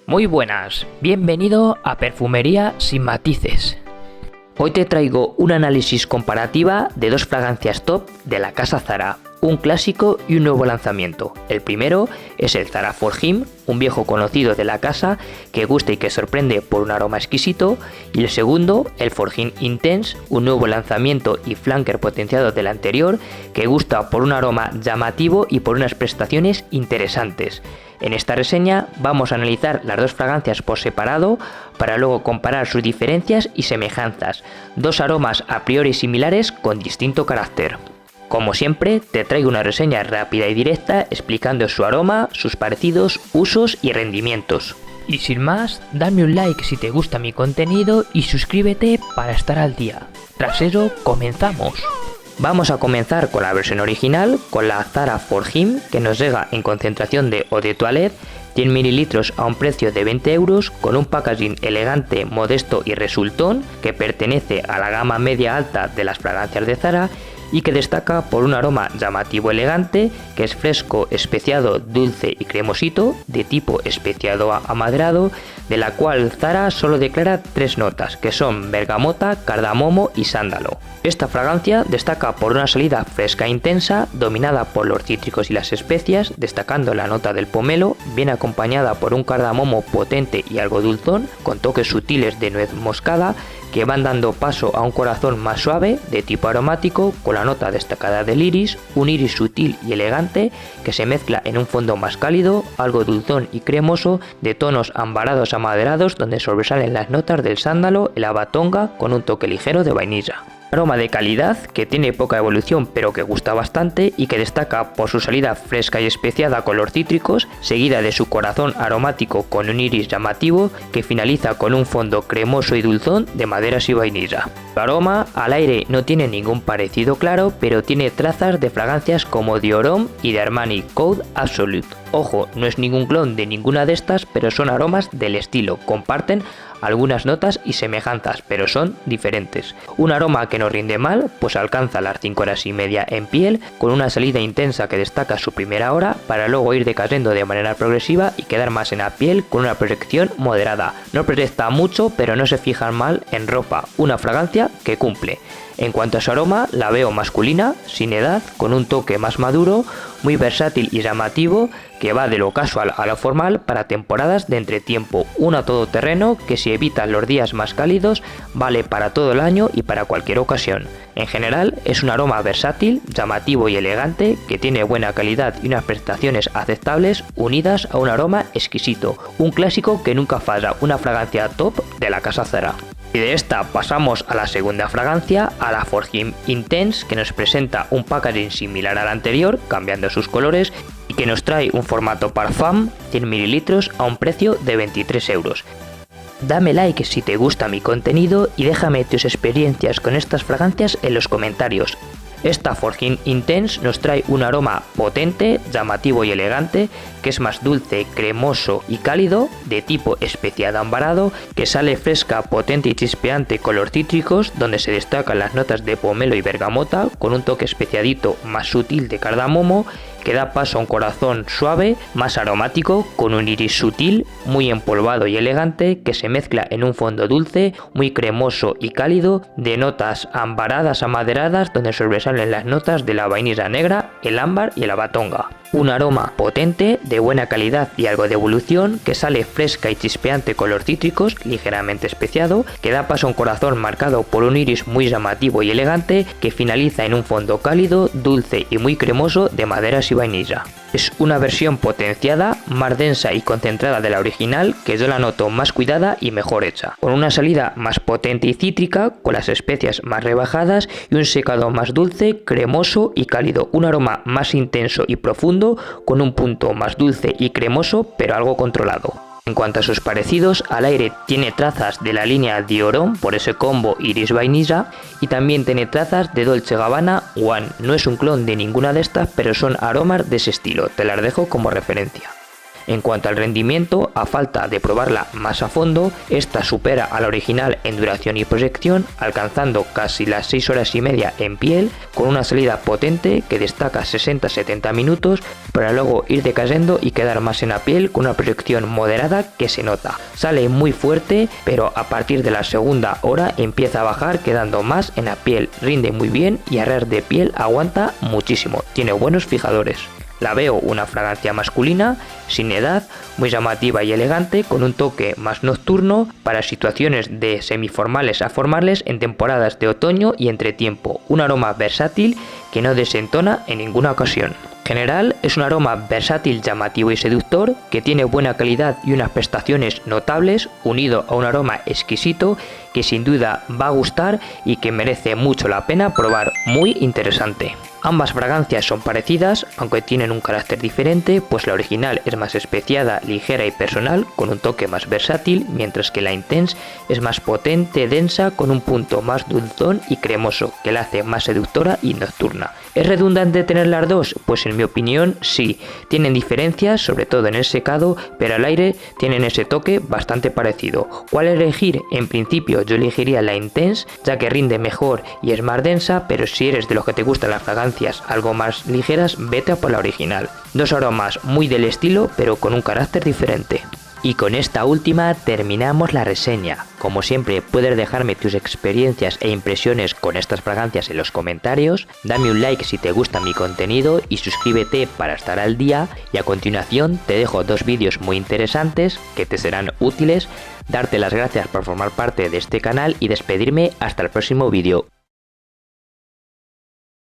Muy buenas, bienvenido a Perfumería sin matices. Hoy te traigo un análisis comparativa de dos fragancias top de la casa Zara, un clásico y un nuevo lanzamiento. El primero es el Zara For Him, un viejo conocido de la casa que gusta y que sorprende por un aroma exquisito, y el segundo, el For Him Intense, un nuevo lanzamiento y flanker potenciado del anterior que gusta por un aroma llamativo y por unas prestaciones interesantes. En esta reseña vamos a analizar las dos fragancias por separado para luego comparar sus diferencias y semejanzas, dos aromas a priori similares con distinto carácter. Como siempre, te traigo una reseña rápida y directa explicando su aroma, sus parecidos, usos y rendimientos. Y sin más, dame un like si te gusta mi contenido y suscríbete para estar al día. Tras eso, comenzamos. Vamos a comenzar con la versión original, con la Zara For Him, que nos llega en concentración de Eau de Toilette, 100 ml a un precio de 20 euros, con un packaging elegante, modesto y resultón, que pertenece a la gama media-alta de las fragancias de Zara, y que destaca por un aroma llamativo elegante, que es fresco, especiado, dulce y cremosito, de tipo especiado amaderado, de la cual Zara solo declara 3 notas, que son bergamota, cardamomo y sándalo. Esta fragancia destaca por una salida fresca e intensa, dominada por los cítricos y las especias, destacando la nota del pomelo, bien acompañada por un cardamomo potente y algo dulzón, con toques sutiles de nuez moscada, que van dando paso a un corazón más suave, de tipo aromático, con la nota destacada del iris, un iris sutil y elegante, que se mezcla en un fondo más cálido, algo dulzón y cremoso, de tonos ambarados amaderados, donde sobresalen las notas del sándalo y la batonga, con un toque ligero de vainilla. Aroma de calidad que tiene poca evolución pero que gusta bastante y que destaca por su salida fresca y especiada con los cítricos, seguida de su corazón aromático con un iris llamativo que finaliza con un fondo cremoso y dulzón de maderas y vainilla. Su aroma al aire no tiene ningún parecido claro, pero tiene trazas de fragancias como Dior Homme y de Armani Code Absolute. Ojo, no es ningún clon de ninguna de estas, pero son aromas del estilo, comparten algunas notas y semejanzas, pero son diferentes. Un aroma que no rinde mal, pues alcanza las 5 horas y media en piel, con una salida intensa que destaca su primera hora, para luego ir decayendo de manera progresiva y quedar más en la piel con una proyección moderada. No proyecta mucho, pero no se fijan mal en ropa, una fragancia que cumple. En cuanto a su aroma, la veo masculina, sin edad, con un toque más maduro, muy versátil y llamativo, que va de lo casual a lo formal para temporadas de entretiempo. Una todoterreno que, si evitas los días más cálidos, vale para todo el año y para cualquier ocasión. En general, es un aroma versátil, llamativo y elegante, que tiene buena calidad y unas prestaciones aceptables, unidas a un aroma exquisito. Un clásico que nunca falla, una fragancia top de la casa Zara. Y de esta pasamos a la segunda fragancia, a la For Him Intense, que nos presenta un packaging similar al anterior, cambiando sus colores, y que nos trae un formato parfum, 100 ml a un precio de 23 euros. Dame like si te gusta mi contenido y déjame tus experiencias con estas fragancias en los comentarios. Esta For Him Intense nos trae un aroma potente, llamativo y elegante, que es más dulce, cremoso y cálido, de tipo especiado ambarado, que sale fresca, potente y chispeante con los cítricos, donde se destacan las notas de pomelo y bergamota, con un toque especiadito más sutil de cardamomo, que da paso a un corazón suave, más aromático, con un iris sutil, muy empolvado y elegante, que se mezcla en un fondo dulce, muy cremoso y cálido, de notas ambaradas amaderadas, donde sobresalen las notas de la vainilla negra, el ámbar y la batonga. Un aroma potente, de buena calidad y algo de evolución, que sale fresca y chispeante con los cítricos, ligeramente especiado, que da paso a un corazón marcado por un iris muy llamativo y elegante, que finaliza en un fondo cálido, dulce y muy cremoso de maderas y vainilla. Es una versión potenciada, más densa y concentrada de la original, que yo la noto más cuidada y mejor hecha, con una salida más potente y cítrica, con las especias más rebajadas y un secado más dulce, cremoso y cálido, un aroma más intenso y profundo, con un punto más dulce y cremoso, pero algo controlado. En cuanto a sus parecidos, al aire tiene trazas de la línea Dior Homme por ese combo iris vainilla, y también tiene trazas de Dolce & Gabbana One. No es un clon de ninguna de estas, pero son aromas de ese estilo, te las dejo como referencia. En cuanto al rendimiento, a falta de probarla más a fondo, esta supera a la original en duración y proyección, alcanzando casi las 6 horas y media en piel, con una salida potente que destaca 60-70 minutos, para luego ir decayendo y quedar más en la piel con una proyección moderada que se nota. Sale muy fuerte, pero a partir de la segunda hora empieza a bajar, quedando más en la piel, rinde muy bien y a ras de piel aguanta muchísimo, tiene buenos fijadores. La veo una fragancia masculina, sin edad, muy llamativa y elegante, con un toque más nocturno para situaciones de semiformales a formales en temporadas de otoño y entretiempo. Un aroma versátil que no desentona en ninguna ocasión. En general, es un aroma versátil, llamativo y seductor, que tiene buena calidad y unas prestaciones notables, unido a un aroma exquisito que sin duda va a gustar y que merece mucho la pena probar. Muy interesante. Ambas fragancias son parecidas, aunque tienen un carácter diferente, pues la original es más especiada, ligera y personal, con un toque más versátil, mientras que la Intense es más potente, densa, con un punto más dulzón y cremoso, que la hace más seductora y nocturna. ¿Es redundante tener las dos? Pues en mi opinión sí. Tienen diferencias, sobre todo en el secado, pero al aire tienen ese toque bastante parecido. ¿Cuál elegir? En principio yo elegiría la Intense, ya que rinde mejor y es más densa, pero si eres de los que te gustan las fragancias algo más ligeras, vete a por la original. Dos aromas muy del estilo, pero con un carácter diferente. Y con esta última terminamos la reseña. Como siempre, puedes dejarme tus experiencias e impresiones con estas fragancias en los comentarios, dame un like si te gusta mi contenido y suscríbete para estar al día, y a continuación te dejo dos vídeos muy interesantes que te serán útiles, darte las gracias por formar parte de este canal y despedirme hasta el próximo vídeo.